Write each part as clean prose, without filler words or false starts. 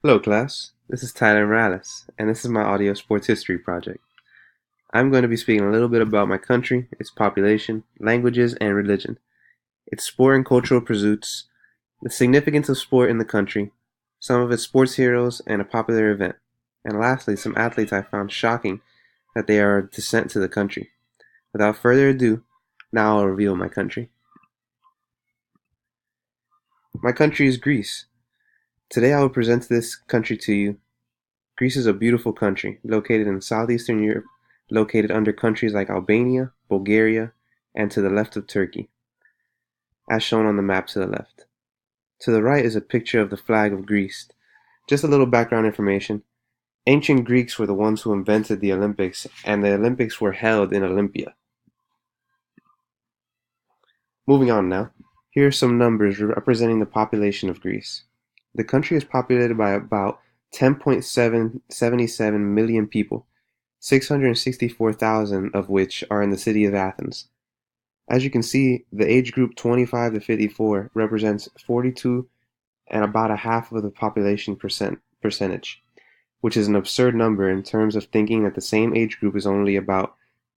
Hello class, this is Tyler Morales, and this is my audio sports history project. I'm going to be speaking a little bit about my country, its population, languages, and religion, its sport and cultural pursuits, the significance of sport in the country, some of its sports heroes, and a popular event, and lastly, some athletes I found shocking that they are of descent to the country. Without further ado, now I'll reveal my country. My country is Greece. Today I will present this country to you. Greece is a beautiful country, located in southeastern Europe, located under countries like Albania, Bulgaria, and to the left of Turkey, as shown on the map to the left. To the right is a picture of the flag of Greece. Just a little background information. Ancient Greeks were the ones who invented the Olympics, and the Olympics were held in Olympia. Moving on now. Here are some numbers representing the population of Greece. The country is populated by about 10.777 million people, 664,000 of which are in the city of Athens. As you can see, the age group 25 to 54 represents 42 and about a half of the population percentage, which is an absurd number in terms of thinking that the same age group is only about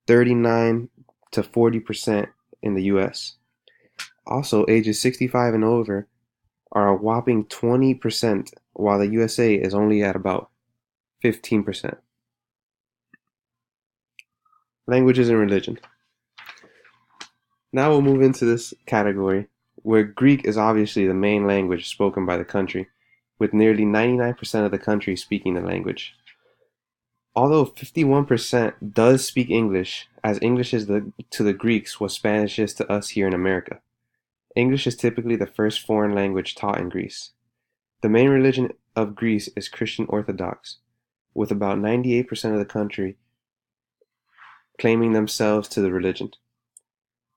39 to 40% in the US. Also, ages 65 and over are a whopping 20%, while the USA is only at about 15%. Languages and religion. Now we'll move into this category, where Greek is obviously the main language spoken by the country, with nearly 99% of the country speaking the language. Although 51% does speak English, as English is to the Greeks what Spanish is to us here in America. English is typically the first foreign language taught in Greece. The main religion of Greece is Christian Orthodox, with about 98% of the country claiming themselves to the religion.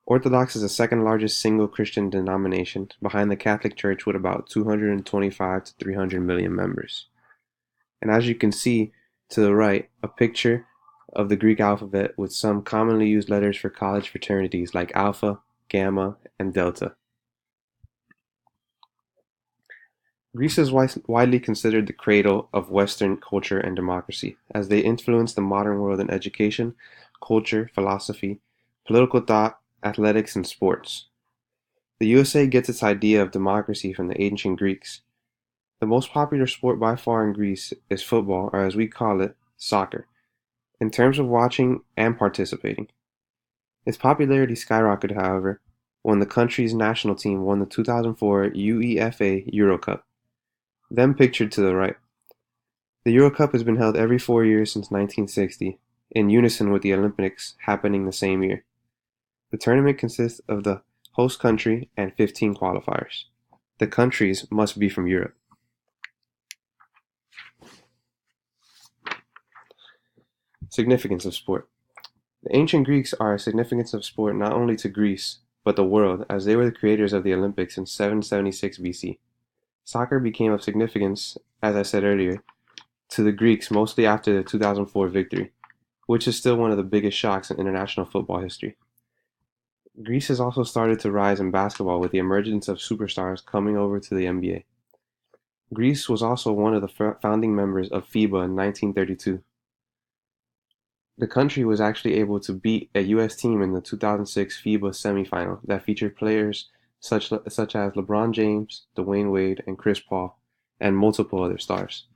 Orthodox is the second largest single Christian denomination, behind the Catholic Church with about 225 to 300 million members. And as you can see to the right, a picture of the Greek alphabet with some commonly used letters for college fraternities like Alpha, Gamma, and Delta. Greece is widely considered the cradle of Western culture and democracy, as they influenced the modern world in education, culture, philosophy, political thought, athletics, and sports. The USA gets its idea of democracy from the ancient Greeks. The most popular sport by far in Greece is football, or as we call it, soccer, in terms of watching and participating. Its popularity skyrocketed, however, when the country's national team won the 2004 UEFA Euro Cup. Then pictured to the right. The Euro Cup has been held every 4 years since 1960, in unison with the Olympics happening the same year. The tournament consists of the host country and 15 qualifiers. The countries must be from Europe. Significance of sport. The ancient Greeks are a significance of sport not only to Greece, but the world, as they were the creators of the Olympics in 776 BC. Soccer became of significance, as I said earlier, to the Greeks mostly after the 2004 victory, which is still one of the biggest shocks in international football history. Greece has also started to rise in basketball with the emergence of superstars coming over to the NBA. Greece was also one of the founding members of FIBA in 1932. The country was actually able to beat a US team in the 2006 FIBA semifinal that featured players such as LeBron James, Dwyane Wade, and Chris Paul, and multiple other stars.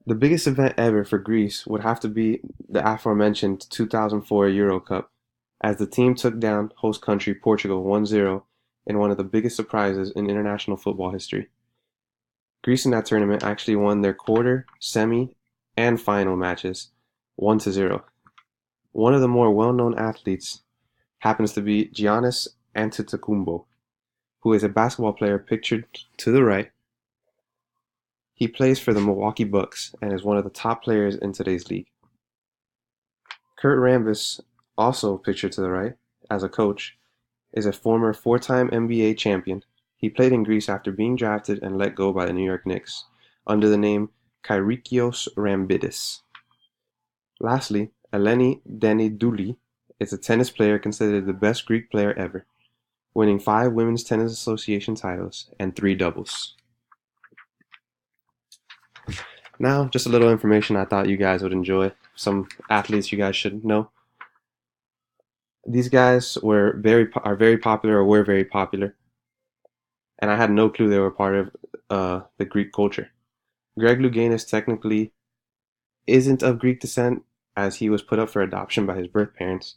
The biggest event ever for Greece would have to be the aforementioned 2004 Euro Cup, as the team took down host country Portugal 1-0 in one of the biggest surprises in international football history. Greece in that tournament actually won their quarter, semi, and final matches 1-0. One of the more well-known athletes happens to be Giannis Antetokounmpo, who is a basketball player pictured to the right. He plays for the Milwaukee Bucks and is one of the top players in today's league. Kurt Rambis, also pictured to the right, as a coach, is a former four-time NBA champion. He played in Greece after being drafted and let go by the New York Knicks, under the name Kyriakos Rambidis. Lastly, Eleni Denidouli is a tennis player considered the best Greek player ever. winning 5 Women's Tennis Association titles and 3 doubles. Now, just a little information I thought you guys would enjoy. Some athletes you guys should know. These guys are very popular, or were very popular, and I had no clue they were part of the Greek culture. Greg Louganis technically isn't of Greek descent, as he was put up for adoption by his birth parents,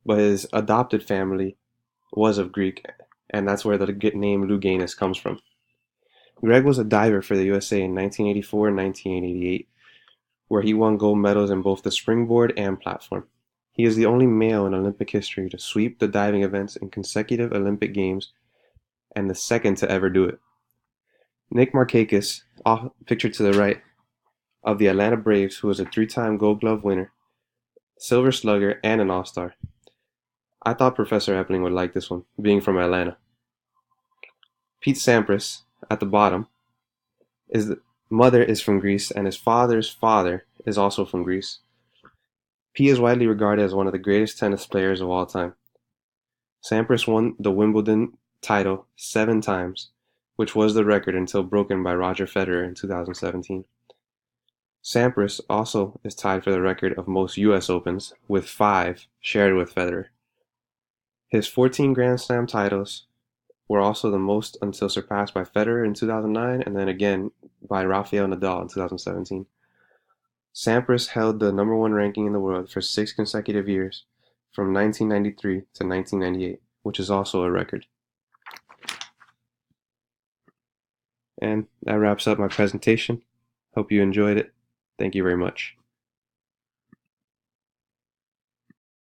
but his adopted family was of Greek, and that's where the name Louganis comes from. Greg was a diver for the USA in 1984 and 1988, where he won gold medals in both the springboard and platform. He is the only male in Olympic history to sweep the diving events in consecutive Olympic Games and the second to ever do it. Nick Markakis, pictured to the right, of the Atlanta Braves, who was a 3-time Gold Glove winner, Silver Slugger, and an All-Star. I thought Professor Epling would like this one, being from Atlanta. Pete Sampras, at the bottom, his mother is from Greece, and his father's father is also from Greece. Pete is widely regarded as one of the greatest tennis players of all time. Sampras won the Wimbledon title 7 times, which was the record until broken by Roger Federer in 2017. Sampras also is tied for the record of most US Opens, with 5 shared with Federer. His 14 Grand Slam titles were also the most until surpassed by Federer in 2009 and then again by Rafael Nadal in 2017. Sampras held the #1 ranking in the world for 6 consecutive years, from 1993 to 1998, which is also a record. And that wraps up my presentation. Hope you enjoyed it. Thank you very much.